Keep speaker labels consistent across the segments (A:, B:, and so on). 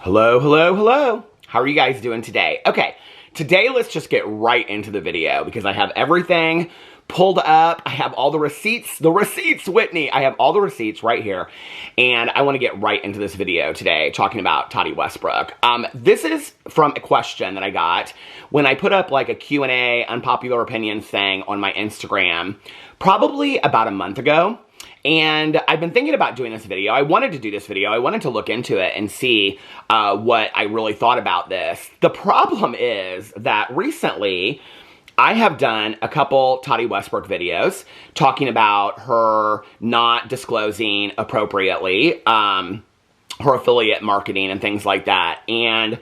A: Hello, hello, hello. How are you guys doing today? Okay, today let's just get right into the video because I have everything pulled up. I have all the receipts, Whitney. I have all the receipts right here. And I want to get right into this video today talking about TATI Westbrook. This is from a question that I got when I put up like a Q&A unpopular opinions thing on my Instagram probably about a month ago. And I've been thinking about doing this video. I wanted to do this video. I wanted to look into it and see what I really thought about this. The problem is that recently I have done a couple TATI Westbrook videos talking about her not disclosing appropriately, her affiliate marketing and things like that. And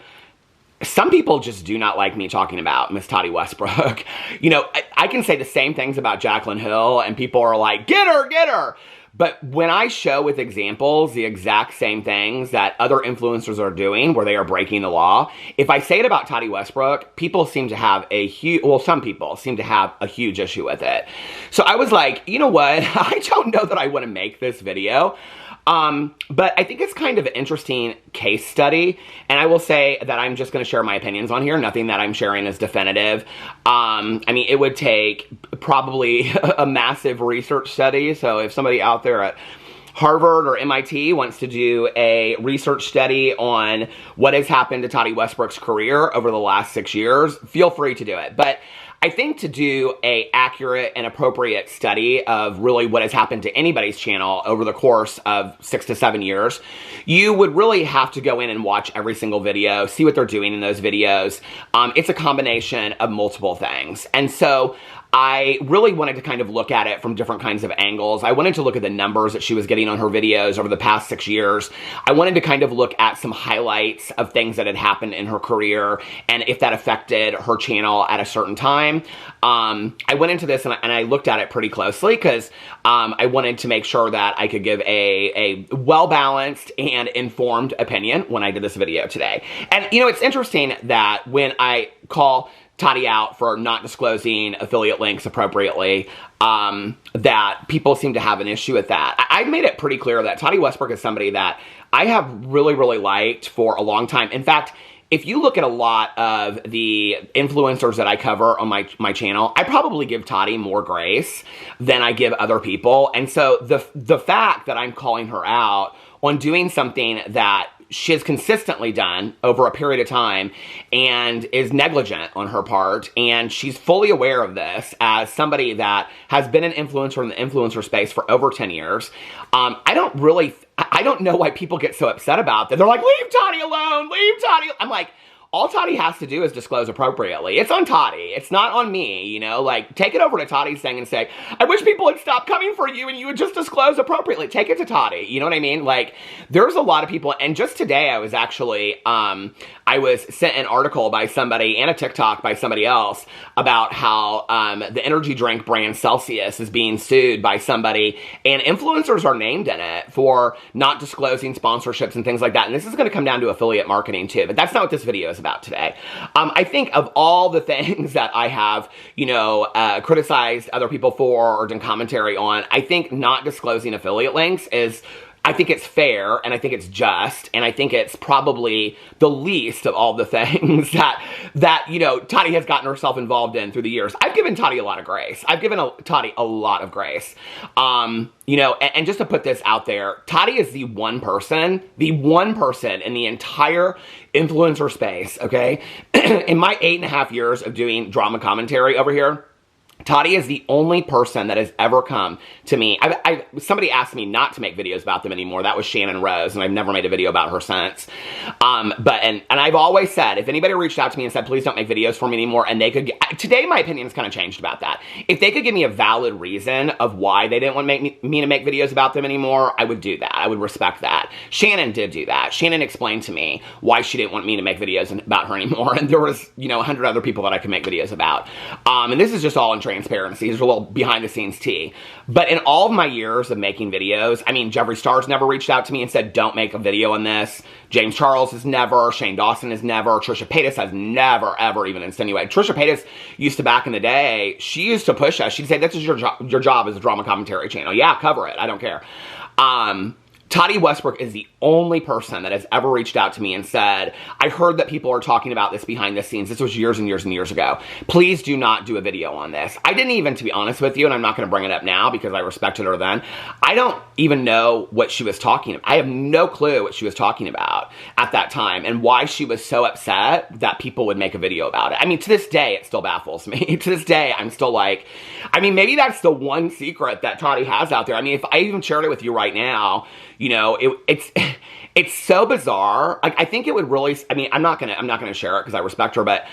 A: some people just do not like me talking about Miss TATI Westbrook. You know, I can say the same things about Jaclyn Hill and people are like, get her, get her. But when I show with examples the exact same things that other influencers are doing where they are breaking the law, if I say it about TATI Westbrook, people seem to have a huge, well, some people seem to have a huge issue with it. So I was like, you know what? I don't know that I want to make this video. But I think it's kind of an interesting case study, and I will say that I'm just going to share my opinions on here. Nothing that I'm sharing is definitive. I mean, it would take probably a massive research study, so if somebody out there at Harvard or MIT wants to do a research study on what has happened to TATI Westbrook's career over the last 6 years, feel free to do it. But I think to do a accurate and appropriate study of really what has happened to anybody's channel over the course of 6 to 7 years, you would really have to go in and watch every single video, see what they're doing in those videos. It's a combination of multiple things. And so I really wanted to kind of look at it from different kinds of angles. I wanted to look at the numbers that she was getting on her videos over the past 6 years. I wanted to kind of look at some highlights of things that had happened in her career and if that affected her channel at a certain time. I went into this and I looked at it pretty closely because I wanted to make sure that I could give a well-balanced and informed opinion when I did this video today. And, you know, it's interesting that when I call TATI out for not disclosing affiliate links appropriately, that people seem to have an issue with that. I've made it pretty clear that TATI Westbrook is somebody that I have really liked for a long time. In fact, if you look at a lot of the influencers that I cover on my channel, I probably give TATI more grace than I give other people. And so the fact that I'm calling her out on doing something that she has consistently done over a period of time and is negligent on her part, and she's fully aware of this as somebody that has been an influencer in the influencer space for over 10 years. I don't know why people get so upset about that. They're like, leave TATI alone, leave TATI. I'm like, all TATI has to do is disclose appropriately. It's on TATI. It's not on me, you know? Like, take it over to TATI's thing and say, I wish people would stop coming for you and you would just disclose appropriately. Take it to TATI. You know what I mean? Like, there's a lot of people, and just today I was actually, I was sent an article by somebody and a TikTok by somebody else about how the energy drink brand Celsius is being sued by somebody, and influencers are named in it for not disclosing sponsorships and things like that. And this is going to come down to affiliate marketing too, but that's not what this video is about today. I think of all the things that I have, you know, criticized other people for or done commentary on, I think not disclosing affiliate links is, I think it's fair, and I think it's just, and I think it's probably the least of all the things that you know, TATI has gotten herself involved in through the years. I've given TATI a lot of grace. I've given TATI a lot of grace. You know, and just to put this out there, TATI is the one person in the entire influencer space, okay? In my 8.5 years of doing drama commentary over here, TATI is the only person that has ever come to me. Somebody asked me not to make videos about them anymore. That was Shannon Rose, and I've never made a video about her since. And I've always said, if anybody reached out to me and said, please don't make videos for me anymore, and they could today my opinion's kind of changed about that. If they could give me a valid reason of why they didn't want me to make videos about them anymore, I would do that. I would respect that. Shannon did do that. Shannon explained to me why she didn't want me to make videos about her anymore, and there was, you know, 100 other people that I could make videos about. And this is just all in transparency. There's a little behind the scenes tea. But in all of my years of making videos, I mean, Jeffree Star's never reached out to me and said, don't make a video on this. James Charles has never. Shane Dawson has never. Trisha Paytas has never, ever even insinuated. Trisha Paytas used to, back in the day, she used to push us. She'd say, this is your job as a drama commentary channel. Yeah, cover it. I don't care. TATI Westbrook is the only person that has ever reached out to me and said, I heard that people are talking about this behind the scenes. This was years and years and years ago. Please do not do a video on this. I didn't even, to be honest with you, and I'm not going to bring it up now because I respected her then, I don't even know what she was talking about. I have no clue what she was talking about at that time and why she was so upset that people would make a video about it. I mean, to this day, it still baffles me. To this day, I'm still like, I mean, maybe that's the one secret that Tati has out there. I mean, if I even shared it with you right now, you know, it's so bizarre. Like, I think it would really, I mean, I'm not gonna share it because I respect her, but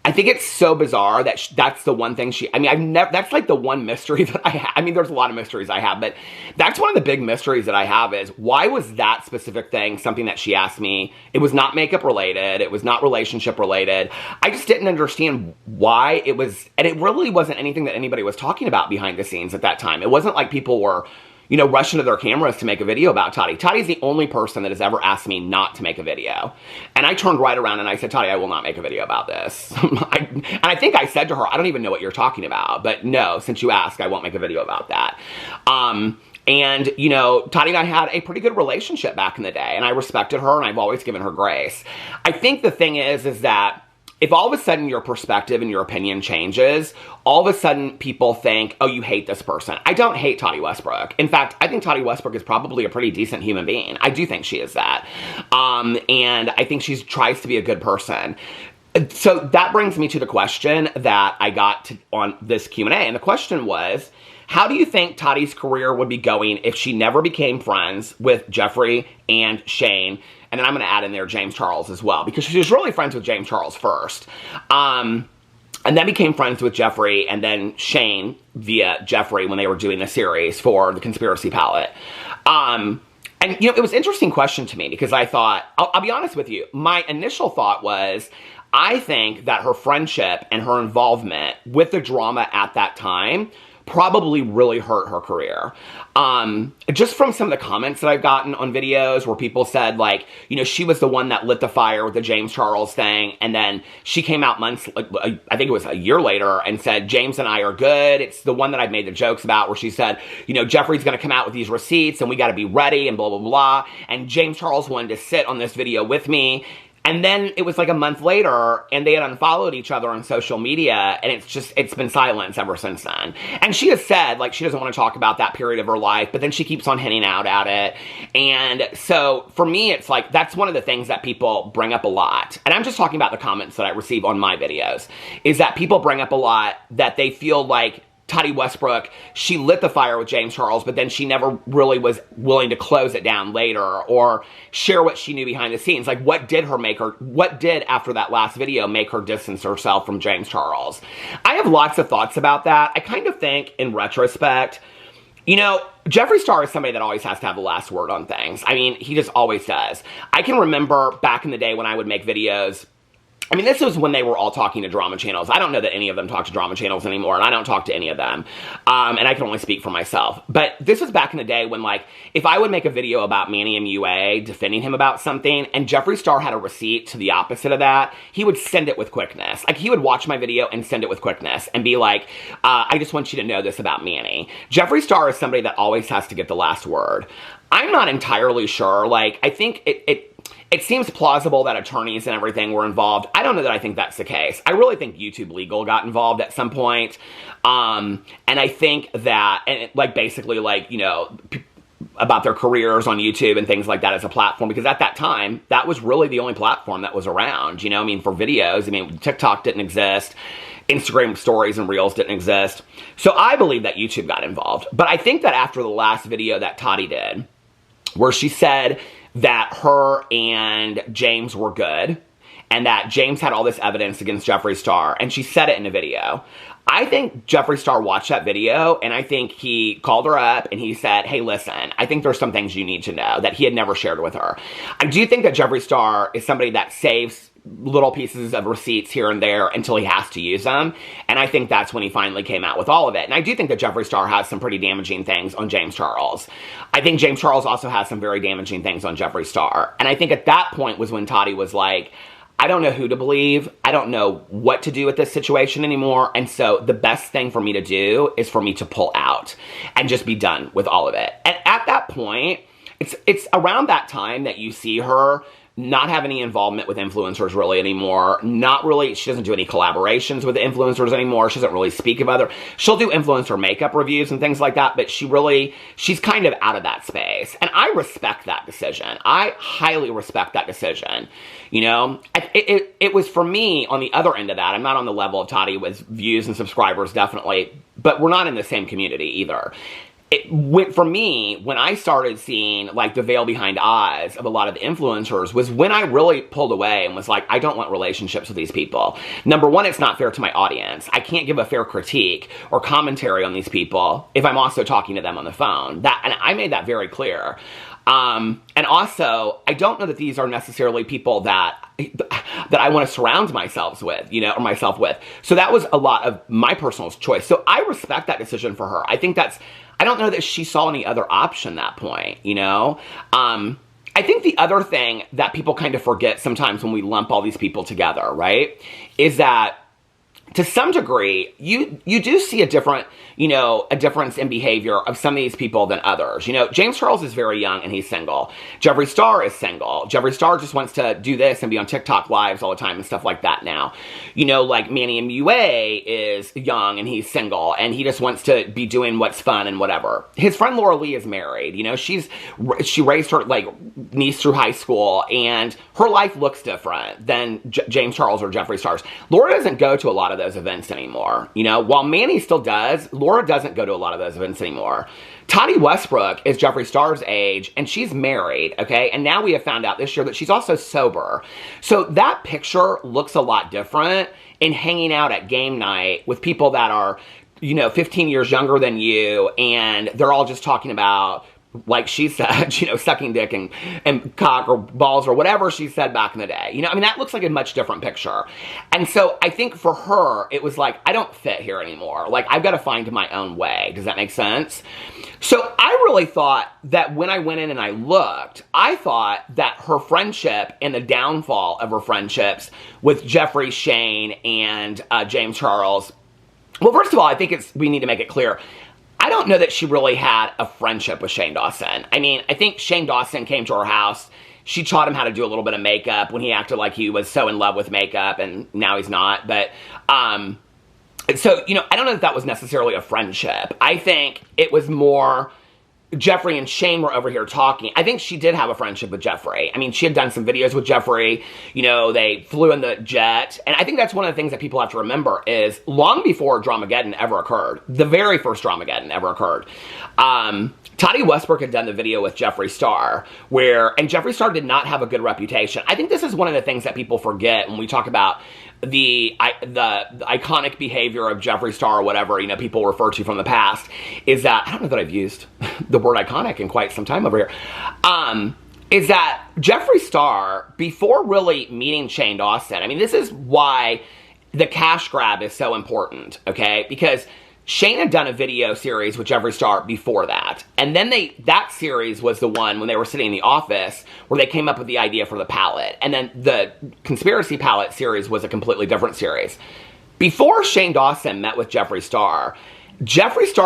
A: I think it's so bizarre that that's the one thing I mean, I've never, that's like the one mystery that I have. I mean, there's a lot of mysteries I have, but that's one of the big mysteries that I have is why was that specific thing something that she asked me? It was not makeup related. It was not relationship related. I just didn't understand why it was, and it really wasn't anything that anybody was talking about behind the scenes at that time. It wasn't like people were, you know, rushing to their cameras to make a video about Tati. Tati's the only person that has ever asked me not to make a video. And I turned right around and I said, Tati, I will not make a video about this. And I think I said to her, I don't even know what you're talking about. But no, since you asked, I won't make a video about that. And, you know, Tati and I had a pretty good relationship back in the day. And I respected her and I've always given her grace. I think the thing is that if all of a sudden your perspective and your opinion changes, all of a sudden people think, oh, you hate this person. I don't hate Tati Westbrook. In fact, I think Tati Westbrook is probably a pretty decent human being. I do think she is that. And I think she tries to be a good person. So that brings me to the question that I got on this Q&A. And the question was, how do you think Tati's career would be going if she never became friends with Jeffree and Shane? And then I'm going to add in there James Charles as well, because she was really friends with James Charles first. And then became friends with Jeffree and then Shane via Jeffree when they were doing the series for the Conspiracy Palette. And, you know, it was an interesting question to me because I thought, I'll be honest with you, my initial thought was, I think that her friendship and her involvement with the drama at that time probably really hurt her career. Just from some of the comments that I've gotten on videos where people said, like, you know, she was the one that lit the fire with the James Charles thing, and then she came out months, like, I think it was a year later, and said, James and I are good. It's the one that I've made the jokes about where she said, you know, Jeffree's gonna come out with these receipts, and we gotta be ready, and blah, blah, blah, and James Charles wanted to sit on this video with me. And then it was like a month later, and they had unfollowed each other on social media, and it's been silence ever since then. And she has said, like, she doesn't want to talk about that period of her life, but then she keeps on hinting out at it. And so, for me, it's like, that's one of the things that people bring up a lot. And I'm just talking about the comments that I receive on my videos, is that people bring up a lot that they feel like Tati Westbrook, she lit the fire with James Charles, but then she never really was willing to close it down later or share what she knew behind the scenes. Like, what did after that last video make her distance herself from James Charles? I have lots of thoughts about that. I kind of think, in retrospect, you know, Jeffree Star is somebody that always has to have the last word on things. I mean, he just always does. I can remember back in the day when I would make videos, I mean, this was when they were all talking to drama channels. I don't know that any of them talk to drama channels anymore, and I don't talk to any of them. And I can only speak for myself. But this was back in the day when, like, if I would make a video about Manny MUA, defending him about something, and Jeffree Star had a receipt to the opposite of that, he would send it with quickness. Like, he would watch my video and send it with quickness and be like, I just want you to know this about Manny. Jeffree Star is somebody that always has to get the last word. I'm not entirely sure. Like, I think it seems plausible that attorneys and everything were involved. I don't know that I think that's the case. I really think YouTube Legal got involved at some point. And I think that, and like, basically, like, you know, about their careers on YouTube and things like that as a platform, because at that time, that was really the only platform that was around, you know, I mean, for videos. I mean, TikTok didn't exist. Instagram stories and reels didn't exist. So I believe that YouTube got involved. But I think that after the last video that Tati did, where she said that her and James were good, and that James had all this evidence against Jeffree Star, and she said it in a video. I think Jeffree Star watched that video, and I think he called her up, and he said, hey, listen, I think there's some things you need to know that he had never shared with her. I do think that Jeffree Star is somebody that saves little pieces of receipts here and there until he has to use them. And I think that's when he finally came out with all of it. And I do think that Jeffree Star has some pretty damaging things on James Charles. I think James Charles also has some very damaging things on Jeffree Star. And I think at that point was when Tati was like, I don't know who to believe. I don't know what to do with this situation anymore. And so the best thing for me to do is for me to pull out and just be done with all of it. And at that point, it's around that time that you see her not have any involvement with influencers really anymore. She doesn't do any collaborations with influencers anymore. She doesn't really speak of she'll do influencer makeup reviews and things like that, but she's kind of out of that space. And I respect that decision. I highly respect that decision. You know, it was for me on the other end of that. I'm not on the level of Tati with views and subscribers, definitely, but we're not in the same community either. For me, when I started seeing like the veil behind eyes of a lot of the influencers was when I really pulled away and was like, I don't want relationships with these people. Number one, it's not fair to my audience. I can't give a fair critique or commentary on these people if I'm also talking to them on the phone. And I made that very clear. And also, I don't know that these are necessarily people that I want to surround myself with, you know, or myself with. So that was a lot of my personal choice. So I respect that decision for her. I don't know that she saw any other option at that point, you know? I think the other thing that people kind of forget sometimes when we lump all these people together, right, is that to some degree, you do see a difference in behavior of some of these people than others. You know, James Charles is very young and he's single. Jeffree Star is single. Jeffree Star just wants to do this and be on TikTok lives all the time and stuff like that now. You know, like Manny MUA is young and he's single and he just wants to be doing what's fun and whatever. His friend Laura Lee is married. You know, she raised her like niece through high school and her life looks different than James Charles or Jeffree Star's. Laura doesn't go to a lot of those events anymore. You know, while Manny still does, Laura doesn't go to a lot of those events anymore. Tati Westbrook is Jeffree Star's age, and she's married, okay? And now we have found out this year that she's also sober. So that picture looks a lot different in hanging out at game night with people that are, you know, 15 years younger than you, and they're all just talking about, like she said, you know, sucking dick and cock or balls or whatever she said back in the day. You know, I mean, that looks like a much different picture. And so I think for her, it was like, I don't fit here anymore. Like, I've got to find my own way. Does that make sense? So I really thought that when I went in and I looked, I thought that her friendship and the downfall of her friendships with Jeffree, Shane, and James Charles. Well, first of all, I think we need to make it clear. I don't know that she really had a friendship with Shane Dawson. I mean, I think Shane Dawson came to her house. She taught him how to do a little bit of makeup when he acted like he was so in love with makeup, and now he's not. But, so, you know, I don't know that was necessarily a friendship. I think it was more Jeffree and Shane were over here talking. I think she did have a friendship with Jeffree. I mean, she had done some videos with Jeffree. You know, they flew in the jet. And I think that's one of the things that people have to remember is long before Dramageddon ever occurred, the very first Dramageddon ever occurred, Tati Westbrook had done the video with Jeffree Star, and Jeffree Star did not have a good reputation. I think this is one of the things that people forget when we talk about the iconic behavior of Jeffree Star or whatever, you know, people refer to from the past, is that, I don't know that I've used the word iconic in quite some time over here, is that Jeffree Star, before really meeting Shane Dawson, I mean, this is why the cash grab is so important, okay? Because Shane had done a video series with Jeffree Star before that. And then that series was the one when they were sitting in the office where they came up with the idea for the palette. And then the Conspiracy Palette series was a completely different series. Before Shane Dawson met with Jeffree Star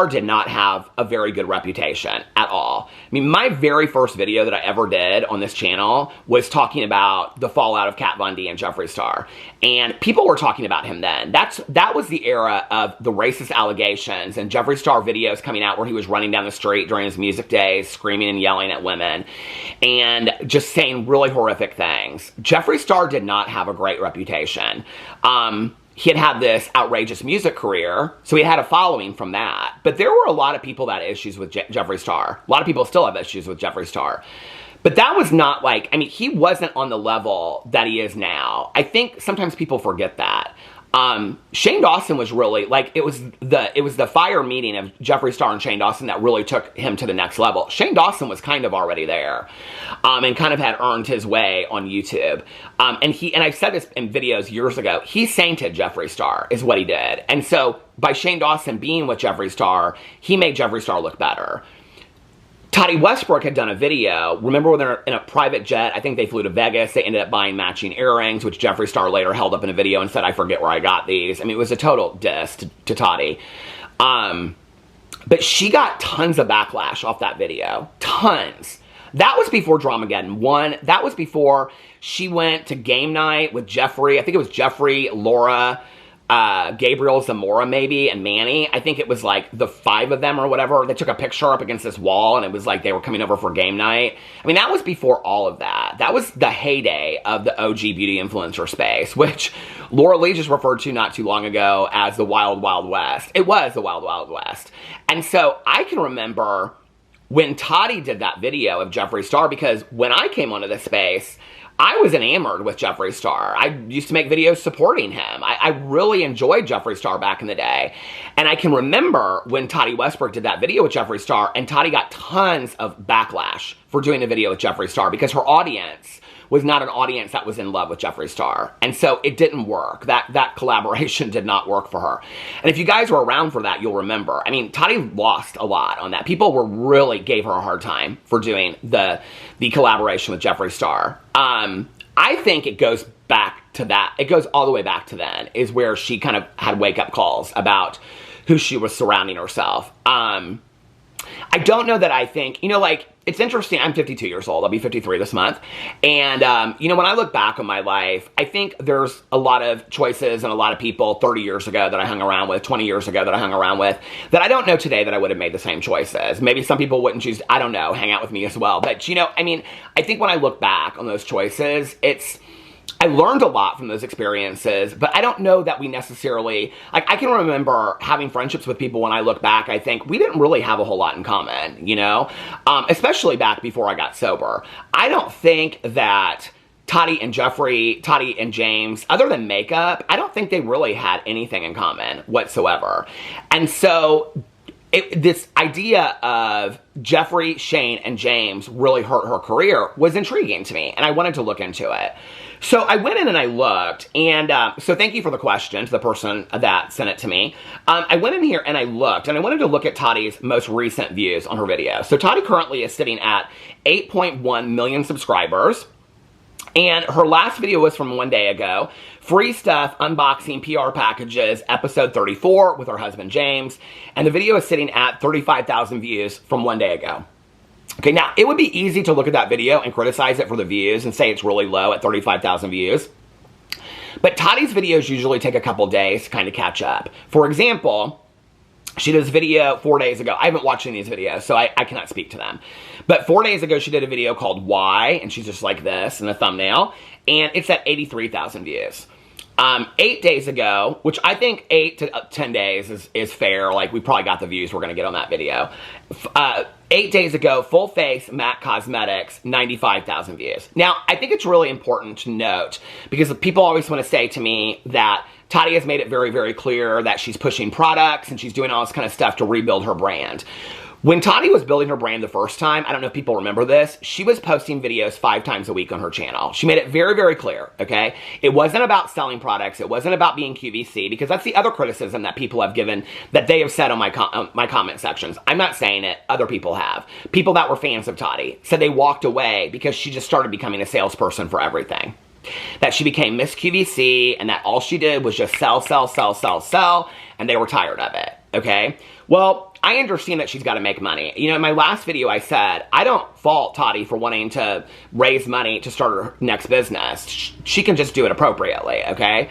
A: did not have a very good reputation at all. I mean, my very first video that I ever did on this channel was talking about the fallout of Kat Von D and Jeffree Star. And people were talking about him then. That was the era of the racist allegations and Jeffree Star videos coming out where he was running down the street during his music days, screaming and yelling at women, and just saying really horrific things. Jeffree Star did not have a great reputation. He had this outrageous music career, so he had a following from that. But there were a lot of people that had issues with Jeffree Star. A lot of people still have issues with Jeffree Star. But that was not like, I mean, he wasn't on the level that he is now. I think sometimes people forget that. Shane Dawson was really, like, it was the fire meeting of Jeffree Star and Shane Dawson that really took him to the next level. Shane Dawson was kind of already there, and kind of had earned his way on YouTube. And I've said this in videos years ago, he sainted Jeffree Star, is what he did. And so, by Shane Dawson being with Jeffree Star, he made Jeffree Star look better. Tati Westbrook had done a video. Remember when they're in a private jet? I think they flew to Vegas. They ended up buying matching earrings, which Jeffree Star later held up in a video and said, I forget where I got these. I mean, it was a total diss to Tati. But she got tons of backlash off that video. Tons. That was before Dramageddon 1. That was before she went to game night with Jeffree. I think it was Jeffree, Laura, Gabriel Zamora maybe, and Manny. I think it was like the 5 of them or whatever. They took a picture up against this wall, and it was like they were coming over for game night. I mean, that was before all of that. That was the heyday of the OG beauty influencer space, which Laura Lee just referred to not too long ago as the Wild Wild West. It was the Wild Wild West. And so I can remember when TATI did that video of Jeffree Star, because when I came onto this space, I was enamored with Jeffree Star. I used to make videos supporting him. I really enjoyed Jeffree Star back in the day. And I can remember when Tati Westbrook did that video with Jeffree Star, and Tati got tons of backlash for doing the video with Jeffree Star because her audience was not an audience that was in love with Jeffree Star. And so it didn't work. That collaboration did not work for her. And if you guys were around for that, you'll remember. I mean, Tati lost a lot on that. People really gave her a hard time for doing the collaboration with Jeffree Star. I think it goes back to that. It goes all the way back to then, is where she kind of had wake-up calls about who she was surrounding herself. I don't know that I think, like, it's interesting. I'm 52 years old. I'll be 53 this month. And, when I look back on my life, I think there's a lot of choices and a lot of people 30 years ago that I hung around with, 20 years ago that I hung around with, that I don't know today that I would have made the same choices. Maybe some people wouldn't choose, I don't know, hang out with me as well. But, I think when I look back on those choices, I learned a lot from those experiences, but I don't know that we necessarily, I can remember having friendships with people when I look back, I think we didn't really have a whole lot in common, especially back before I got sober. I don't think that Tati and Jeffree, Tati and James, other than makeup, I don't think they really had anything in common whatsoever. And so this idea of Jeffree, Shane, and James really hurt her career was intriguing to me, and I wanted to look into it. So I went in and I looked, and so thank you for the question to the person that sent it to me. I went in here and I looked, and I wanted to look at Tati's most recent views on her video. So Tati currently is sitting at 8.1 million subscribers, and her last video was from 1 day ago. Free Stuff Unboxing PR Packages, episode 34 with her husband James, and the video is sitting at 35,000 views from 1 day ago. Okay, now, it would be easy to look at that video and criticize it for the views and say it's really low at 35,000 views. But Tati's videos usually take a couple days to kind of catch up. For example, she did this video 4 days ago. I haven't watched any of these videos, so I cannot speak to them. But 4 days ago, she did a video called Why, and she's just like this in the thumbnail, and it's at 83,000 views. 8 days ago, which I think 8 to 10 days is fair. Like, we probably got the views we're going to get on that video. 8 days ago, Full Face MAC Cosmetics, 95,000 views. Now, I think it's really important to note, because people always want to say to me that Tati has made it very, very clear that she's pushing products and she's doing all this kind of stuff to rebuild her brand. When Tati was building her brand the first time, I don't know if people remember this, she was posting videos 5 times a week on her channel. She made it very, very clear, okay? It wasn't about selling products. It wasn't about being QVC, because that's the other criticism that people have given, that they have said on my comment sections. I'm not saying it. Other people have. People that were fans of Tati said they walked away because she just started becoming a salesperson for everything. That she became Miss QVC, and that all she did was just sell, sell, sell, sell, sell, and they were tired of it, okay? Well, I understand that she's got to make money. In my last video I said, I don't fault Tati for wanting to raise money to start her next business. She can just do it appropriately, okay?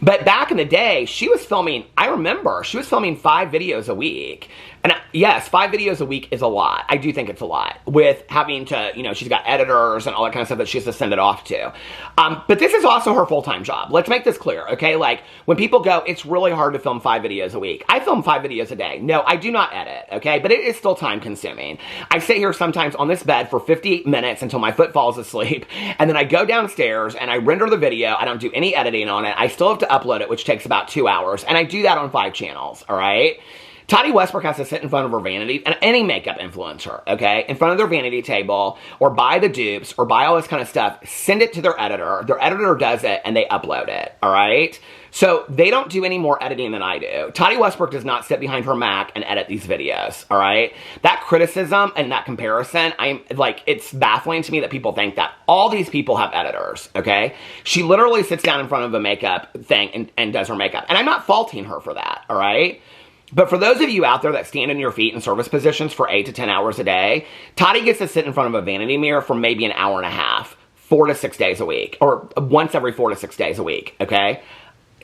A: But back in the day, she was filming, I remember, she was filming 5 videos a week. And yes, 5 videos a week is a lot. I do think it's a lot. With having to, she's got editors and all that kind of stuff that she has to send it off to. But this is also her full-time job. Let's make this clear, okay? Like, when people go, it's really hard to film 5 videos a week. I film 5 videos a day. No, I do not edit, okay? But it is still time-consuming. I sit here sometimes on this bed for 50 minutes until my foot falls asleep, and then I go downstairs and I render the video. I don't do any editing on it. I still have to upload it, which takes about 2 hours, and I do that on 5 channels, all right? Tati Westbrook has to sit in front of her vanity, and any makeup influencer, okay, in front of their vanity table, or buy the dupes, or buy all this kind of stuff, send it to their editor does it, and they upload it, all right? So they don't do any more editing than I do. Tati Westbrook does not sit behind her Mac and edit these videos, all right? That criticism and that comparison, it's baffling to me that people think that all these people have editors, okay? She literally sits down in front of a makeup thing and does her makeup, and I'm not faulting her for that, all right? But for those of you out there that stand on your feet in service positions for 8 to 10 hours a day, Tati gets to sit in front of a vanity mirror for maybe an hour and a half, 4 to 6 days a week, or once every 4 to 6 days a week, okay?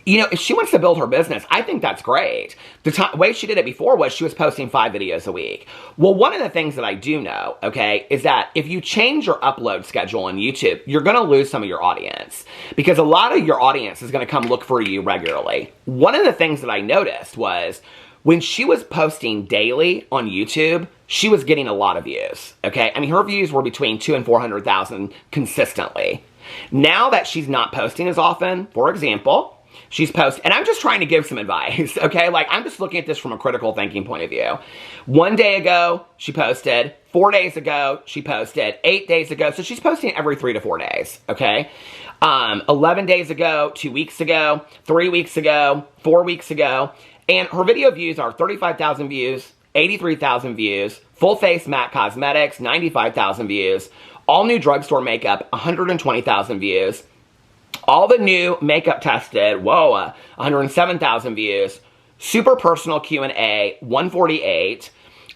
A: You know, if she wants to build her business, I think that's great. The way she did it before was she was posting 5 videos a week. Well, one of the things that I do know, okay, is that if you change your upload schedule on YouTube, you're going to lose some of your audience because a lot of your audience is going to come look for you regularly. One of the things that I noticed was when she was posting daily on YouTube, she was getting a lot of views, okay? I mean, her views were between 200,000 and 400,000 consistently. Now that she's not posting as often, for example, she's posted, and I'm just trying to give some advice, okay? Like, I'm just looking at this from a critical thinking point of view. 1 day ago, she posted. 4 days ago, she posted. 8 days ago, so she's posting every 3 to 4 days, okay? 11 days ago, 2 weeks ago, 3 weeks ago, 4 weeks ago, and her video views are 35,000 views, 83,000 views, full face matte cosmetics, 95,000 views, all new drugstore makeup, 120,000 views, all the new makeup tested, 107,000 views, super personal Q&A, 148,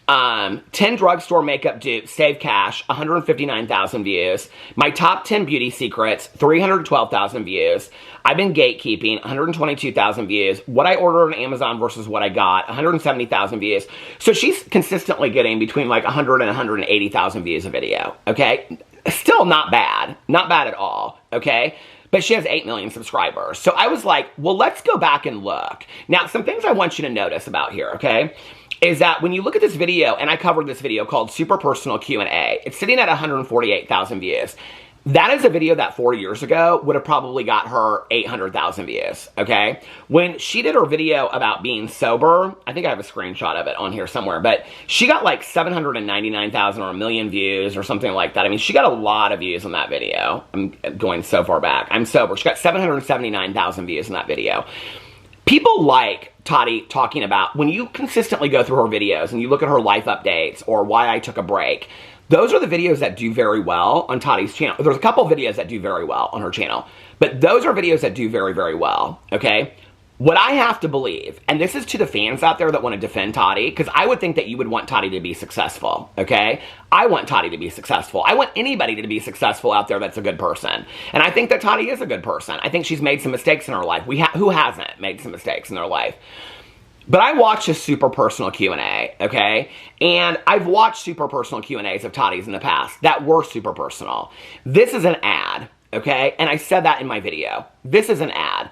A: 10 drugstore makeup dupes, save cash, 159,000 views. My top 10 beauty secrets, 312,000 views. I've been gatekeeping, 122,000 views. What I ordered on Amazon versus what I got, 170,000 views. So she's consistently getting between like 100 and 180,000 views a video, okay? Still not bad. Not bad at all, okay? But she has 8 million subscribers. So I was like, well, let's go back and look. Now, some things I want you to notice about here, okay, is that when you look at this video, and I covered this video called Super Personal Q&A, it's sitting at 148,000 views. That is a video that 4 years ago would have probably got her 800,000 views, okay? When she did her video about being sober, I think I have a screenshot of it on here somewhere, but she got like 799,000 or a million views or something like that. I mean, she got a lot of views on that video. I'm going so far back. I'm sober. She got 779,000 views in that video. People like Tati talking about, when you consistently go through her videos and you look at her life updates or why I took a break, those are the videos that do very well on Tati's channel. There's a couple videos that do very well on her channel, but those are videos that do very, very well, okay? What I have to believe, and this is to the fans out there that want to defend Tati, because I would think that you would want Tati to be successful, okay? I want Tati to be successful. I want anybody to be successful out there that's a good person. And I think that Tati is a good person. I think she's made some mistakes in her life. Who hasn't made some mistakes in their life? But I watched a super personal Q&A, okay? And I've watched super personal Q&As of Tati's in the past that were super personal. This is an ad, okay? And I said that in my video. This is an ad.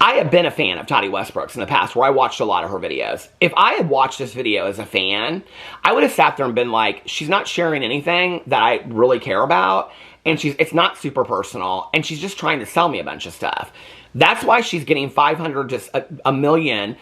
A: I have been a fan of Tati Westbrook's in the past where I watched a lot of her videos. If I had watched this video as a fan, I would have sat there and been like, she's not sharing anything that I really care about, and it's not super personal, and she's just trying to sell me a bunch of stuff. That's why she's getting 500 to a million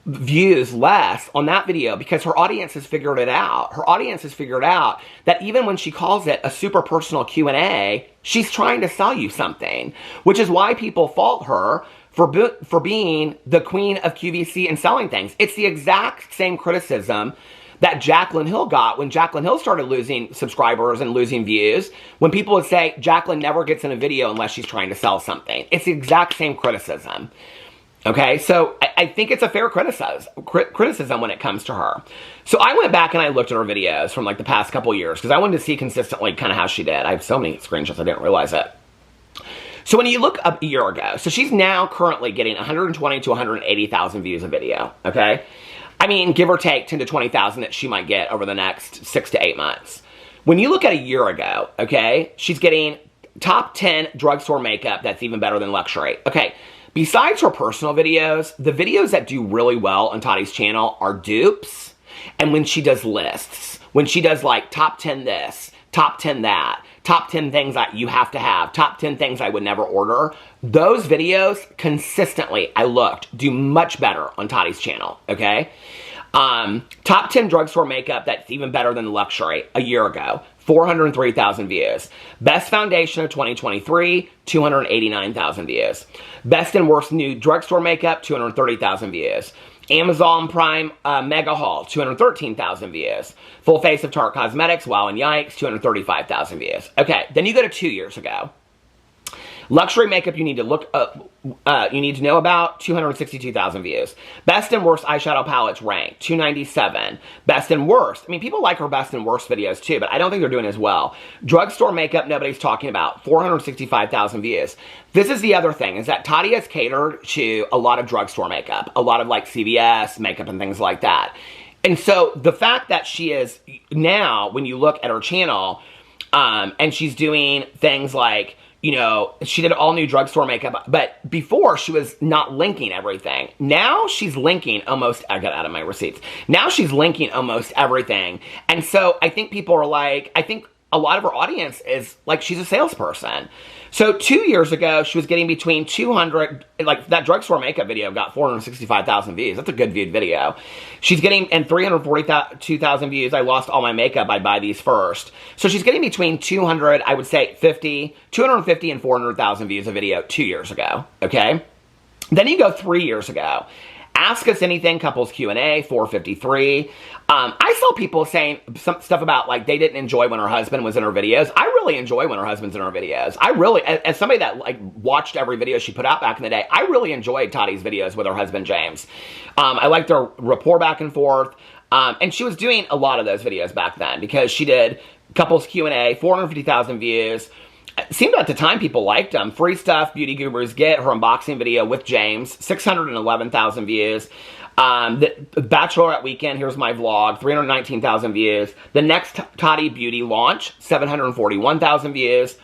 A: views less on that video, because her audience has figured it out. Her audience has figured out that even when she calls it a super personal Q&A, she's trying to sell you something, which is why people fault her for being the queen of QVC and selling things. It's the exact same criticism that Jaclyn Hill got when Jaclyn Hill started losing subscribers and losing views, when people would say, Jaclyn never gets in a video unless she's trying to sell something. It's the exact same criticism. Okay, so I think it's a fair criticism when it comes to her. So I went back and I looked at her videos from like the past couple years because I wanted to see consistently kind of how she did. I have so many screenshots, I didn't realize it. So when you look up a year ago, so she's now currently getting 120 to 180,000 views a video, okay? I mean, give or take 10 to 20,000 that she might get over the next 6 to 8 months. When you look at a year ago, okay, she's getting top 10 drugstore makeup that's even better than luxury. Okay, besides her personal videos, the videos that do really well on Tati's channel are dupes, and when she does lists, when she does like top 10 this, top 10 that, top 10 things that you have to have, top 10 things I would never order, those videos consistently, I looked, do much better on Tati's channel, okay? Top 10 drugstore makeup that's even better than luxury a year ago, 403,000 views. Best foundation of 2023, 289,000 views. Best and worst new drugstore makeup, 230,000 views. Amazon Prime Mega Haul, 213,000 views. Full face of Tarte Cosmetics, wow and yikes, 235,000 views. Okay, then you go to 2 years ago. Luxury makeup you need to look up, you need to know about, 262,000 views. Best and worst eyeshadow palettes ranked, 297. Best and worst, I mean, people like her best and worst videos too, but I don't think they're doing as well. Drugstore makeup nobody's talking about, 465,000 views. This is the other thing, is that Tati has catered to a lot of drugstore makeup, a lot of like CVS makeup and things like that. And so the fact that she is now, when you look at her channel, and she's doing things like, you know, she did all new drugstore makeup, but before she was not linking everything. Now she's linking almost, I got out of my receipts. Now she's linking almost everything. And so I think people are like, I think a lot of her audience is like, she's a salesperson. So 2 years ago, she was getting between 200, like that drugstore makeup video got 465,000 views. That's a good viewed video. She's getting, and 342,000 views, I lost all my makeup, I buy these first. So she's getting between 200, I would say 250 and 400,000 views a video 2 years ago, okay? Then you go 3 years ago. Ask Us Anything, Couples Q&A, 453. I saw people saying some stuff about, like, they didn't enjoy when her husband was in her videos. I really enjoy when her husband's in her videos. I really, as somebody that, like, watched every video she put out back in the day, I really enjoyed Tati's videos with her husband, James. I liked their rapport back and forth. And she was doing a lot of those videos back then because she did Couples Q&A, 450,000 views. It seemed at the time people liked them. Free Stuff, Beauty Gurus Get, her unboxing video with James, 611,000 views. The Bachelorette Weekend, here's my vlog, 319,000 views. The next Tati Beauty launch, 741,000 views.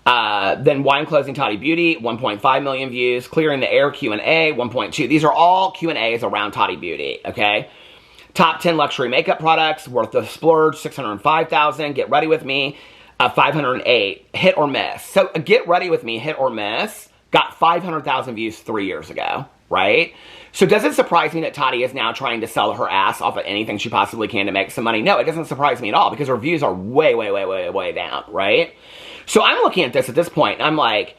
A: Then Wine Closing Tati Beauty, 1.5 million views. Clearing the Air Q&A, 1.2. These are all Q&As around Tati Beauty, okay? Top 10 luxury makeup products, worth the splurge, 605,000. Get Ready With Me, 508. Hit or Miss. So Get Ready With Me, Hit or Miss, got 500,000 views 3 years ago, right? So does it surprise me that Tati is now trying to sell her ass off of anything she possibly can to make some money? No, it doesn't surprise me at all because her views are way, way, way, way, way down, right? So I'm looking at this at this point, and I'm like,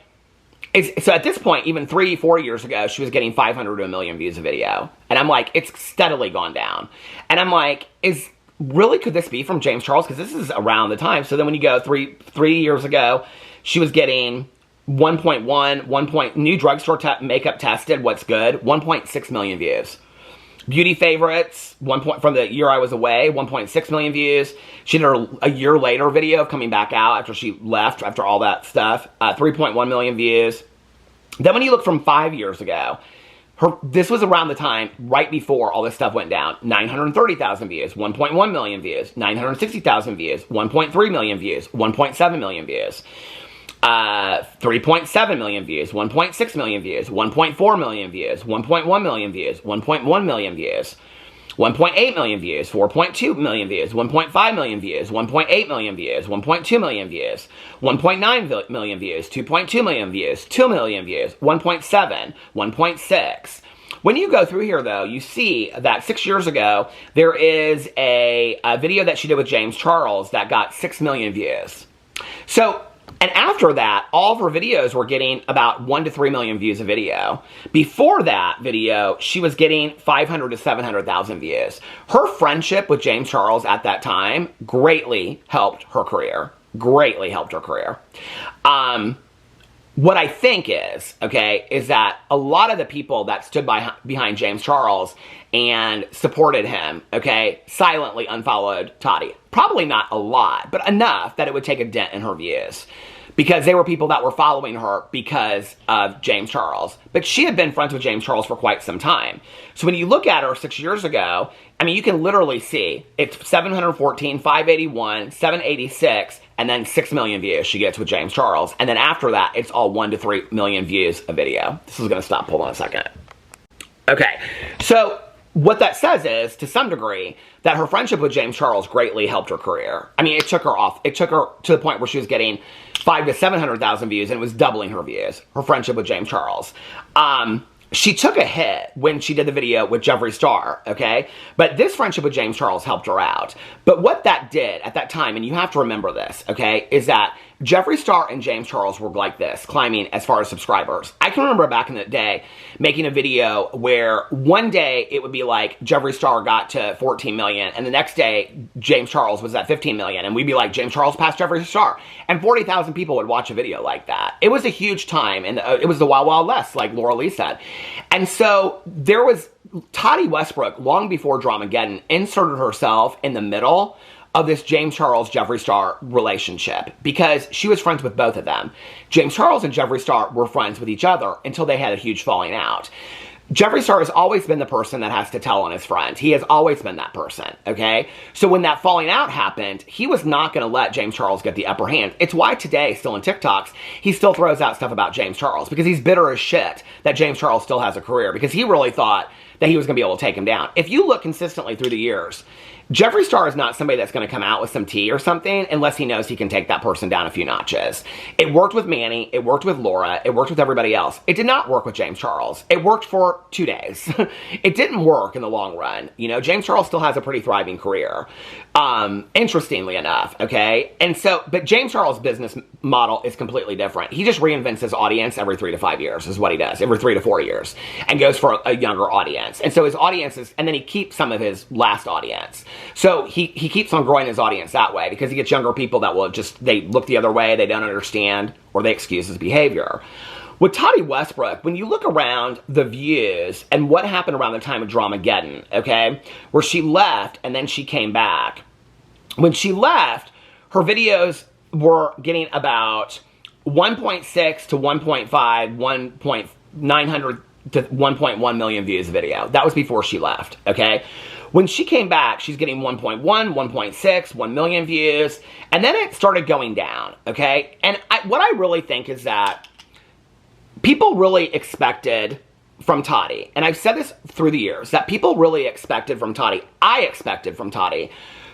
A: so at this point, even 3-4 years ago, she was getting 500 to 1 million views a video. And I'm like, it's steadily gone down. And I'm like, could this be from James Charles? Because this is around the time. So then when you go three years ago, she was getting 1.1, new drugstore makeup tested, what's good, 1.6 million views. Beauty favorites, from the year I was away, 1.6 million views. She did a year later video of coming back out after she left, after all that stuff, 3.1 million views. Then when you look from 5 years ago, this was around the time, right before all this stuff went down, 930,000 views, 1.1 million views, 960,000 views, 1.3 million views, 1.7 million views. 3.7 million views, 1.6 million views, 1.4 million views, 1.1 million views, 1.1 million views, 1.8 million views, 4.2 million views, 1.5 million views, 1.8 million views, 1.2 million views, 1.9 million views, 2.2 million views, 2 million views, 1.7, 1.6. When you go through here, though, you see that 6 years ago, there is a video that she did with James Charles that got 6 million views. So, and after that, all of her videos were getting about 1 to 3 million views a video. Before that video, she was getting 500 to 700,000 views. Her friendship with James Charles at that time greatly helped her career. Greatly helped her career. What I think is that a lot of the people that stood behind James Charles and supported him, silently unfollowed Tati. Probably not a lot, but enough that it would take a dent in her views. Because they were people that were following her because of James Charles. But she had been friends with James Charles for quite some time. So when you look at her 6 years ago, I mean, you can literally see it's 714, 581, 786, and then 6 million views she gets with James Charles. And then after that, it's all 1 to 3 million views a video. This is going to stop. Hold on a second. Okay, so what that says is, to some degree, that her friendship with James Charles greatly helped her career. I mean, it took her to the point where she was getting 500 to 700,000 views, and it was doubling her views, her friendship with James Charles. She took a hit when she did the video with Jeffree Star, But this friendship with James Charles helped her out. But what that did at that time, and you have to remember this, is that Jeffree Star and James Charles were like this, climbing as far as subscribers. I can remember back in the day making a video where one day it would be like Jeffree Star got to 14 million and the next day James Charles was at 15 million and we'd be like, James Charles passed Jeffree Star. And 40,000 people would watch a video like that. It was a huge time and it was the Wild Wild West, like Laura Lee said. And so there was TATI Westbrook, long before Dramageddon, inserted herself in the middle of this James Charles Jeffree Star relationship because she was friends with both of them. James Charles and Jeffree Star were friends with each other until they had a huge falling out. Jeffree Star has always been the person that has to tell on his friend. He has always been that person, okay? So when that falling out happened, he was not going to let James Charles get the upper hand. It's why today, still in TikToks, he still throws out stuff about James Charles because he's bitter as shit that James Charles still has a career because he really thought that he was going to be able to take him down. If you look consistently through the years, Jeffree Star is not somebody that's going to come out with some tea or something unless he knows he can take that person down a few notches. It worked with Manny. It worked with Laura. It worked with everybody else. It did not work with James Charles. It worked for 2 days. It didn't work in the long run. You know, James Charles still has a pretty thriving career. Interestingly enough, okay? And so, but James Charles' business model is completely different. He just reinvents his audience every 3 to 5 years is what he does, every 3 to 4 years, and goes for a younger audience. And so his audience is, and then he keeps some of his last audience. So he keeps on growing his audience that way because he gets younger people that will just, they look the other way, they don't understand, or they excuse his behavior. With TATI Westbrook, when you look around the views and what happened around the time of Dramageddon, okay, where she left and then she came back. When she left, her videos were getting about 1.6 to 1.5, 1.900 to 1.1 million views a video. That was before she left, okay? When she came back, she's getting 1.1, 1.6, 1 million views, and then it started going down, okay? And what I really think is that people really expected from TATI, and I've said this through the years, that people really expected from TATI, I expected from TATI,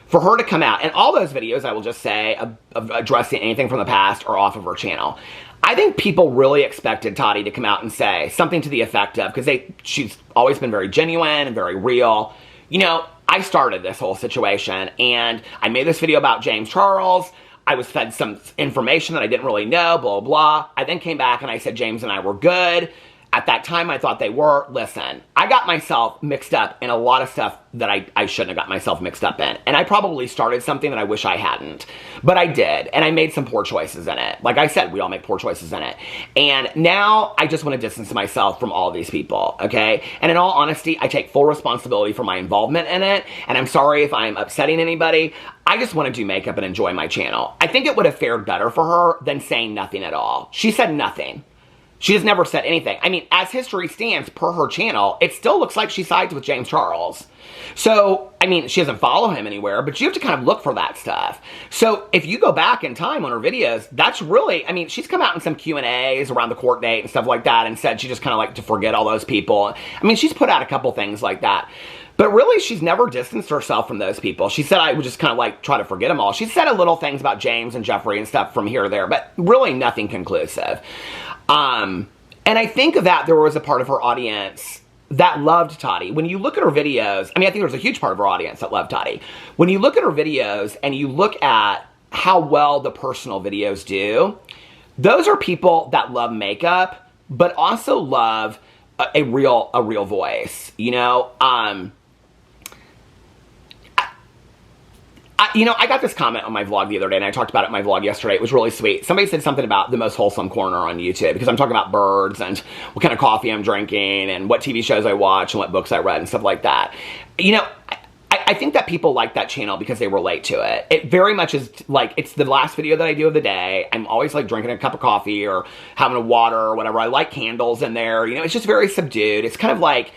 A: for her to come out, and all those videos, I will just say, of addressing anything from the past are off of her channel. I think people really expected TATI to come out and say something to the effect of, because she's always been very genuine and very real. You know, I started this whole situation, and I made this video about James Charles. I was fed some information that I didn't really know, blah, blah. I then came back and I said James and I were good. At that time, I thought they were. Listen, I got myself mixed up in a lot of stuff that I shouldn't have got myself mixed up in. And I probably started something that I wish I hadn't. But I did. And I made some poor choices in it. Like I said, we all make poor choices in it. And now I just want to distance myself from all of these people, okay? And in all honesty, I take full responsibility for my involvement in it. And I'm sorry if I'm upsetting anybody. I just want to do makeup and enjoy my channel. I think it would have fared better for her than saying nothing at all. She said nothing. She has never said anything. I mean, as history stands, per her channel, it still looks like she sides with James Charles. So, I mean, she doesn't follow him anywhere, but you have to kind of look for that stuff. So, if you go back in time on her videos, that's really, I mean, she's come out in some Q&As around the court date and stuff like that and said she just kind of like to forget all those people. I mean, she's put out a couple things like that. But really, she's never distanced herself from those people. She said I would just kind of like try to forget them all. She said a little things about James and Jeffree and stuff from here to there, but really nothing conclusive. And I think that there was a part of her audience that loved TATI. When you look at her videos, I mean, I think there's a huge part of her audience that loved TATI. When you look at her videos and you look at how well the personal videos do, those are people that love makeup, but also love a real voice, you know? I got this comment on my vlog the other day, and I talked about it in my vlog yesterday. It was really sweet. Somebody said something about the most wholesome corner on YouTube, because I'm talking about birds, and what kind of coffee I'm drinking, and what TV shows I watch, and what books I read, and stuff like that. You know, I think that people like that channel because they relate to it. It very much is, like, it's the last video that I do of the day. I'm always, like, drinking a cup of coffee, or having a water, or whatever. I like candles in there. You know, it's just very subdued. It's kind of like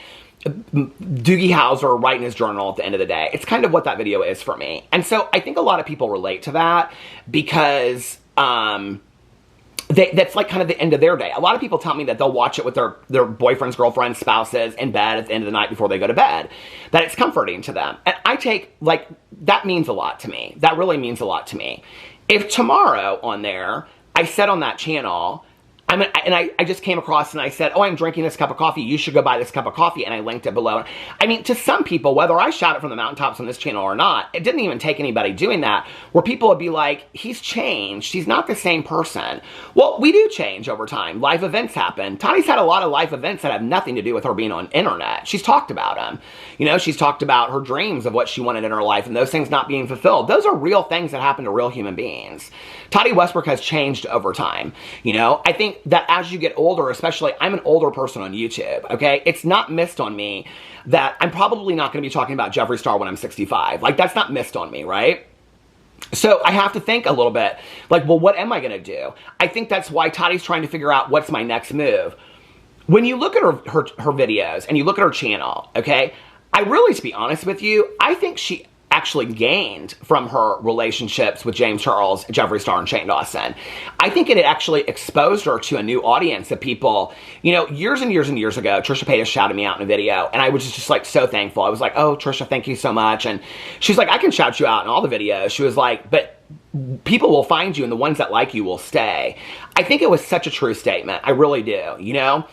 A: Doogie Howser writing his journal at the end of the day. It's kind of what that video is for me. And so I think a lot of people relate to that because that's like kind of the end of their day. A lot of people tell me that they'll watch it with their boyfriends, girlfriends, spouses in bed at the end of the night before they go to bed. That it's comforting to them. And I take, like, that means a lot to me. That really means a lot to me. If tomorrow on there, I said on that channel, I just came across and I said, oh, I'm drinking this cup of coffee. You should go buy this cup of coffee. And I linked it below. I mean, to some people, whether I shout it from the mountaintops on this channel or not, it didn't even take anybody doing that, where people would be like, he's changed. He's not the same person. Well, we do change over time. Life events happen. Tati's had a lot of life events that have nothing to do with her being on internet. She's talked about them. You know, she's talked about her dreams of what she wanted in her life and those things not being fulfilled. Those are real things that happen to real human beings. Tati Westbrook has changed over time. You know, I think that as you get older, especially, I'm an older person on YouTube, okay? It's not missed on me that I'm probably not going to be talking about Jeffree Star when I'm 65. Like, that's not missed on me, right? So I have to think a little bit, like, well, what am I going to do? I think that's why Tati's trying to figure out what's my next move. When you look at her videos and you look at her channel, okay, I really, to be honest with you, I think she actually gained from her relationships with James Charles, Jeffree Star, and Shane Dawson. I think it had actually exposed her to a new audience of people. You know, years and years and years ago, Trisha Paytas shouted me out in a video, and I was just like so thankful. I was like, oh, Trisha, thank you so much. And she's like, I can shout you out in all the videos. She was like, but people will find you, and the ones that like you will stay. I think it was such a true statement. I really do, you know?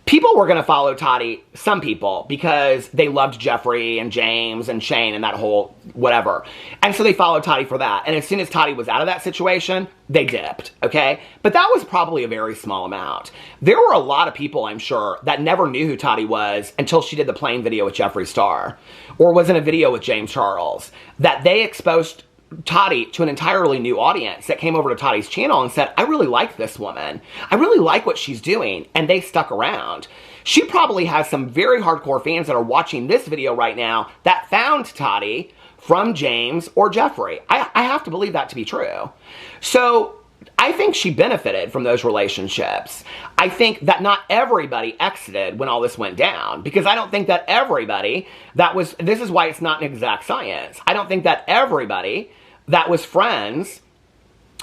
A: People were going to follow Tati, some people, because they loved Jeffree and James and Shane and that whole whatever. And so they followed Tati for that. And as soon as Tati was out of that situation, they dipped, okay? But that was probably a very small amount. There were a lot of people, I'm sure, that never knew who Tati was until she did the plane video with Jeffree Star or was in a video with James Charles, that they exposed Tati to an entirely new audience that came over to Tati's channel and said, I really like this woman. I really like what she's doing. And they stuck around. She probably has some very hardcore fans that are watching this video right now that found Tati from James or Jeffree. I have to believe that to be true. So I think she benefited from those relationships. I think that not everybody exited when all this went down, because I don't think that everybody this is why it's not an exact science. I don't think that everybody that was friends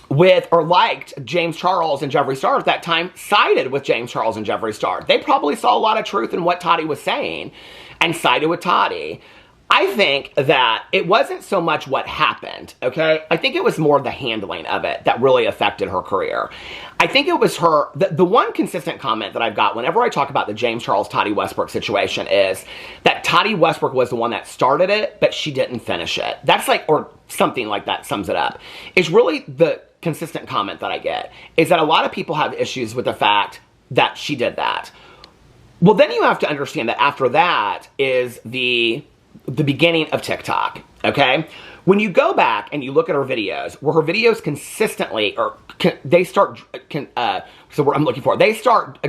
A: with or liked James Charles and Jeffree Star at that time sided with James Charles and Jeffree Star. They probably saw a lot of truth in what Tati was saying and sided with Tati. I think that it wasn't so much what happened, okay? I think it was more the handling of it that really affected her career. I think it was her, the one consistent comment that I've got whenever I talk about the James Charles, Tati Westbrook situation is that Tati Westbrook was the one that started it, but she didn't finish it. That's like, or something like that sums it up. It's really the consistent comment that I get, is that a lot of people have issues with the fact that she did that. Well, then you have to understand that after that is the beginning of TikTok, okay? When you go back and you look at her videos, where her videos consistently, they start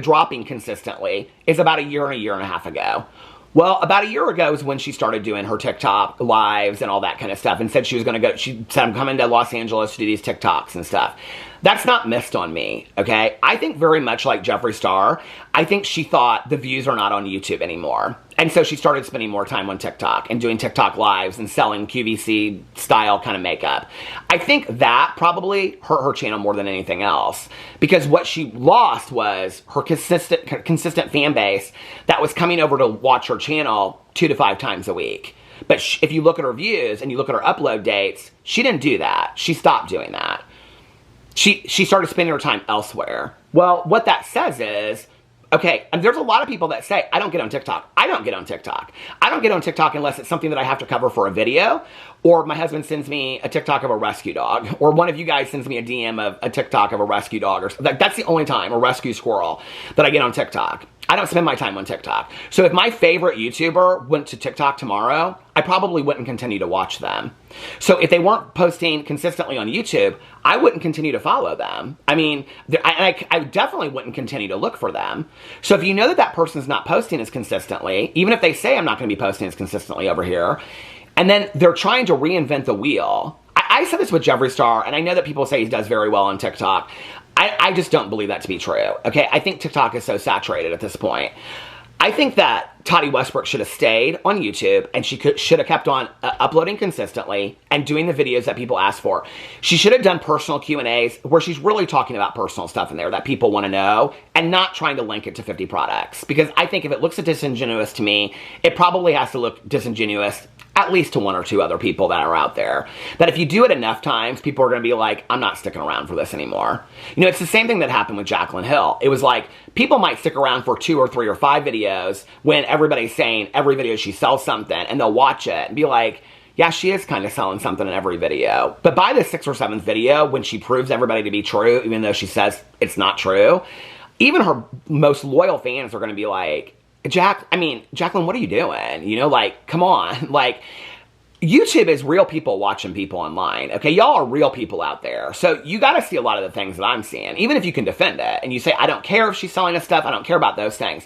A: dropping consistently, is about a year and a half ago. Well, about a year ago is when she started doing her TikTok lives and all that kind of stuff, and said she was going to go, she said, I'm coming to Los Angeles to do these TikToks and stuff. That's not missed on me, okay? I think very much like Jeffree Star, I think she thought the views are not on YouTube anymore. And so she started spending more time on TikTok and doing TikTok lives and selling QVC style kind of makeup. I think that probably hurt her channel more than anything else, because what she lost was her consistent fan base that was coming over to watch her channel 2 to 5 times a week. But if you look at her views and you look at her upload dates, she didn't do that. She stopped doing that. She started spending her time elsewhere. Well, what that says is, okay, and there's a lot of people that say, I don't get on TikTok. I don't get on TikTok. I don't get on TikTok unless it's something that I have to cover for a video, or my husband sends me a TikTok of a rescue dog, or one of you guys sends me a DM of a TikTok of a rescue dog, or that's the only time, a rescue squirrel, that I get on TikTok. I don't spend my time on TikTok. So if my favorite YouTuber went to TikTok tomorrow, I probably wouldn't continue to watch them. So if they weren't posting consistently on YouTube, I wouldn't continue to follow them. I mean, I definitely wouldn't continue to look for them. So if you know that that person's not posting as consistently, even if they say I'm not going to be posting as consistently over here, and then they're trying to reinvent the wheel. I said this with Jeffree Star, and I know that people say he does very well on TikTok. I just don't believe that to be true, okay? I think TikTok is so saturated at this point. I think that Tati Westbrook should have stayed on YouTube, and she should have kept on uploading consistently and doing the videos that people ask for. She should have done personal Q&As where she's really talking about personal stuff in there that people want to know, and not trying to link it to 50 products. Because I think if it looks disingenuous to me, it probably has to look disingenuous at least to one or two other people that are out there. That if you do it enough times, people are going to be like, I'm not sticking around for this anymore. You know, it's the same thing that happened with Jaclyn Hill. It was like, people might stick around for 2 or 3 or 5 videos when everybody's saying every video she sells something, and they'll watch it and be like, yeah, she is kind of selling something in every video. But by the 6th or 7th video, when she proves everybody to be true, even though she says it's not true, even her most loyal fans are going to be like, Jaclyn, what are you doing? You know, like, come on. Like, YouTube is real people watching people online, okay? Y'all are real people out there. So you got to see a lot of the things that I'm seeing, even if you can defend it. And you say, I don't care if she's selling us stuff. I don't care about those things.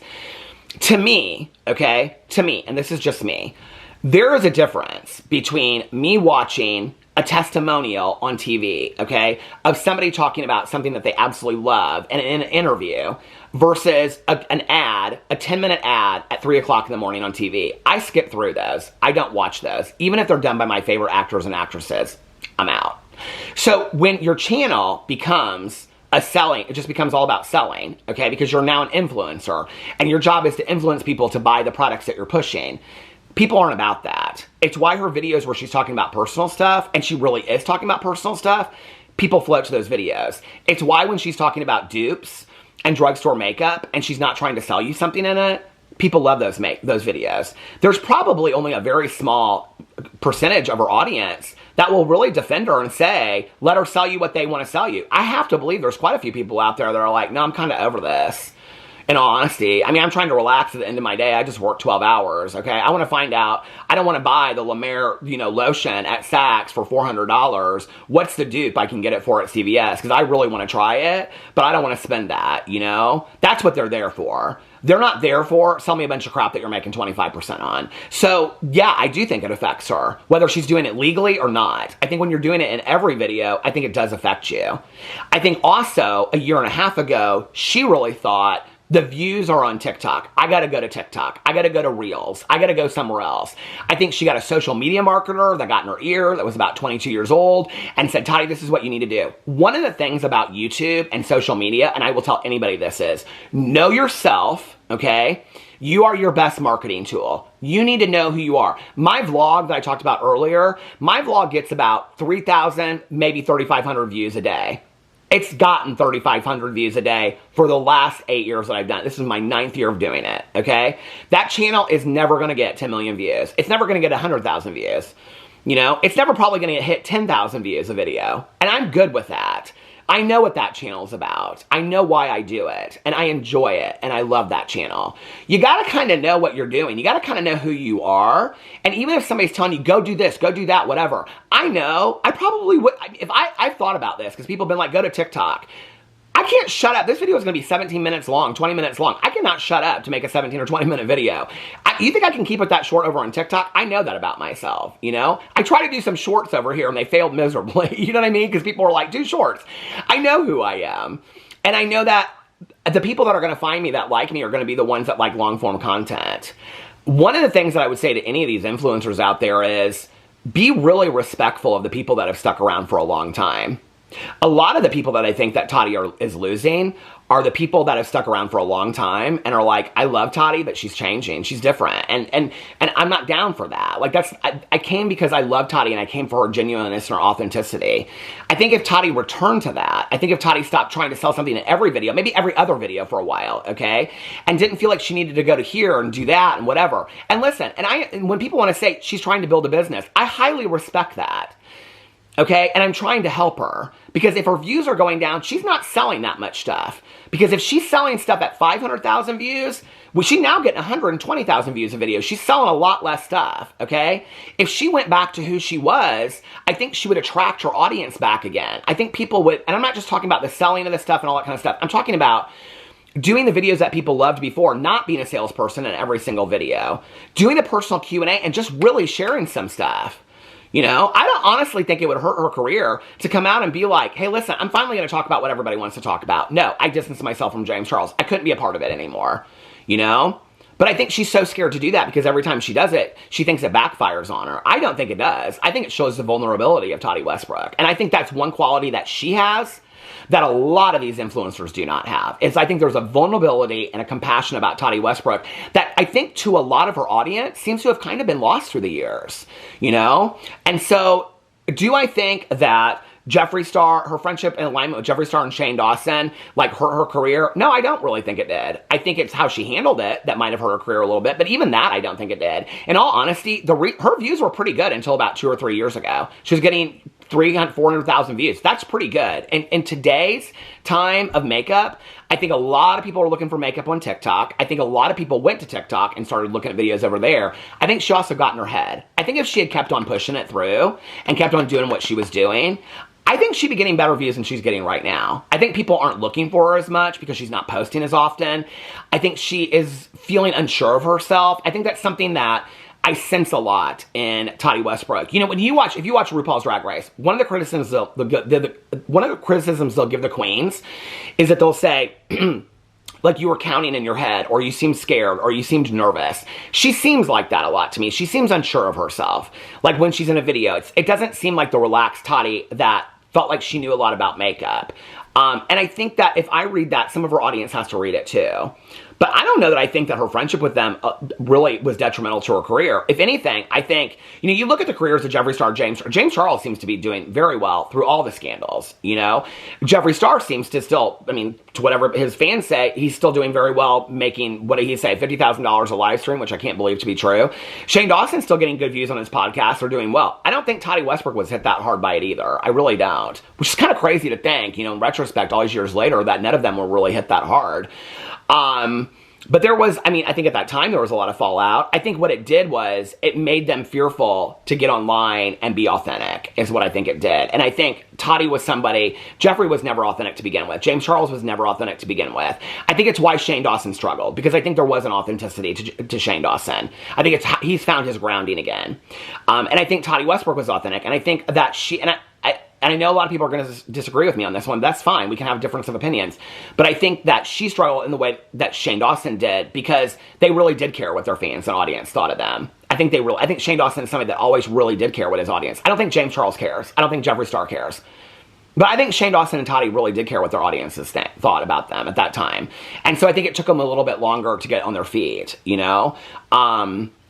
A: To me, okay? To me, and this is just me, there is a difference between me watching a testimonial on TV, okay, of somebody talking about something that they absolutely love in an interview versus an ad, a 10-minute ad at 3 o'clock in the morning on TV. I skip through those. I don't watch those. Even if they're done by my favorite actors and actresses, I'm out. So when your channel becomes it just becomes all about selling, okay, because you're now an influencer, and your job is to influence people to buy the products that you're pushing. People aren't about that. It's why her videos where she's talking about personal stuff, and she really is talking about personal stuff, people float to those videos. It's why when she's talking about dupes and drugstore makeup, and she's not trying to sell you something in it, people love those videos. There's probably only a very small percentage of her audience that will really defend her and say, let her sell you what they want to sell you. I have to believe there's quite a few people out there that are like, no, I'm kind of over this. In all honesty, I mean, I'm trying to relax at the end of my day. I just work 12 hours, okay? I want to find out, I don't want to buy the La Mer, lotion at Saks for $400. What's the dupe I can get it for at CVS? Because I really want to try it, but I don't want to spend that, you know? That's what they're there for. They're not there for, sell me a bunch of crap that you're making 25% on. So, yeah, I do think it affects her, whether she's doing it legally or not. I think when you're doing it in every video, I think it does affect you. I think also, a year and a half ago, she really thought, the views are on TikTok. I gotta go to TikTok. I gotta go to Reels. I gotta go somewhere else. I think she got a social media marketer that got in her ear that was about 22 years old and said, Tati, this is what you need to do. One of the things about YouTube and social media, and I will tell anybody this is, know yourself, okay? You are your best marketing tool. You need to know who you are. My vlog that I talked about earlier, my vlog gets about 3,000, maybe 3,500 views a day. It's gotten 3,500 views a day for the last 8 years that I've done it. This is my 9th year of doing it, okay? That channel is never going to get 10 million views. It's never going to get 100,000 views. You know, it's never probably going to hit 10,000 views a video. And I'm good with that. I know what that channel is about. I know why I do it, and I enjoy it, and I love that channel. You gotta kind of know what you're doing. You gotta kind of know who you are, and even if somebody's telling you, go do this, go do that, whatever, I know, I probably would, if I've thought about this, because people have been like, go to TikTok. I can't shut up. This video is going to be 17 minutes long, 20 minutes long. I cannot shut up to make a 17 or 20 minute video. You think I can keep it that short over on TikTok? I know that about myself, you know? I try to do some shorts over here and they failed miserably, you know what I mean? Because people are like, do shorts. I know who I am. And I know that the people that are going to find me that like me are going to be the ones that like long form content. One of the things that I would say to any of these influencers out there is be really respectful of the people that have stuck around for a long time. A lot of the people that I think that Tati is losing are the people that have stuck around for a long time and are like, I love Tati, but she's changing. She's different. And I'm not down for that. Like I came because I love Tati and I came for her genuineness and her authenticity. I think if Tati returned to that, I think if Tati stopped trying to sell something in every video, maybe every other video for a while, okay? And didn't feel like she needed to go to here and do that and whatever. And listen, and when people want to say she's trying to build a business, I highly respect that. Okay, and I'm trying to help her because if her views are going down, she's not selling that much stuff. Because if she's selling stuff at 500,000 views, well, she's now getting 120,000 views a video. She's selling a lot less stuff, okay? If she went back to who she was, I think she would attract her audience back again. I think people would, and I'm not just talking about the selling of the stuff and all that kind of stuff. I'm talking about doing the videos that people loved before, not being a salesperson in every single video. Doing a personal Q&A and just really sharing some stuff. You know, I don't honestly think it would hurt her career to come out and be like, hey, listen, I'm finally going to talk about what everybody wants to talk about. No, I distanced myself from James Charles. I couldn't be a part of it anymore, you know? But I think she's so scared to do that because every time she does it, she thinks it backfires on her. I don't think it does. I think it shows the vulnerability of TATI Westbrook. And I think that's one quality that she has that a lot of these influencers do not have. I think there's a vulnerability and a compassion about TATI Westbrook that I think to a lot of her audience seems to have kind of been lost through the years, you know? And so do I think that Jeffree Star, her friendship and alignment with Jeffree Star and Shane Dawson, like, hurt her career? No, I don't really think it did. I think it's how she handled it that might have hurt her career a little bit, but even that, I don't think it did. In all honesty, her views were pretty good until about 2 or 3 years ago. She was getting 300,000, 400,000 views. That's pretty good. And in today's time of makeup, I think a lot of people are looking for makeup on TikTok. I think a lot of people went to TikTok and started looking at videos over there. I think she also got in her head. I think if she had kept on pushing it through and kept on doing what she was doing, I think she'd be getting better views than she's getting right now. I think people aren't looking for her as much because she's not posting as often. I think she is feeling unsure of herself. I think that's something that I sense a lot in TATI Westbrook. You know, if you watch RuPaul's Drag Race, one of the criticisms they'll give the queens is that they'll say, like, you were counting in your head, or you seemed scared, or you seemed nervous. She seems like that a lot to me. She seems unsure of herself. Like, when she's in a video, it doesn't seem like the relaxed TATI that felt like she knew a lot about makeup. And I think that if I read that, some of her audience has to read it too. But I don't know that I think that her friendship with them really was detrimental to her career. If anything, I think, you know, you look at the careers of Jeffree Star, James Charles seems to be doing very well through all the scandals, you know? Jeffree Star seems to still, I mean, to whatever his fans say, he's still doing very well, making, what did he say, $50,000 a live stream, which I can't believe to be true. Shane Dawson's still getting good views on his podcast. They're doing well. I don't think TATI Westbrook was hit that hard by it either. I really don't. Which is kind of crazy to think, you know, in retrospect, all these years later, that none of them were really hit that hard. But there was, I mean, I think at that time there was a lot of fallout. I think what it did was it made them fearful to get online and be authentic, is what I think it did. And I think TATI was somebody, Jeffree was never authentic to begin with. James Charles was never authentic to begin with. I think it's why Shane Dawson struggled, because I think there was an authenticity to Shane Dawson. I think he's found his grounding again. And I think TATI Westbrook was authentic. And I think that and I know a lot of people are going to disagree with me on this one. That's fine. We can have difference of opinions. But I think that she struggled in the way that Shane Dawson did, because they really did care what their fans and audience thought of them. I think Shane Dawson is somebody that always really did care what his audience. I don't think James Charles cares. I don't think Jeffree Star cares. But I think Shane Dawson and TATI really did care what their audiences thought about them at that time. And so I think it took them a little bit longer to get on their feet, you know?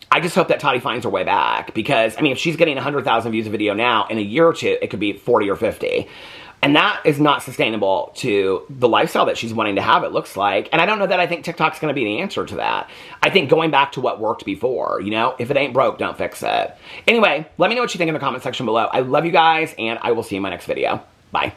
A: I just hope that TATI finds her way back, because, I mean, if she's getting 100,000 views a video now, in a year or two, it could be 40 or 50. And that is not sustainable to the lifestyle that she's wanting to have, it looks like. And I don't know that I think TikTok's going to be the answer to that. I think going back to what worked before, you know, if it ain't broke, don't fix it. Anyway, let me know what you think in the comment section below. I love you guys, and I will see you in my next video. Bye.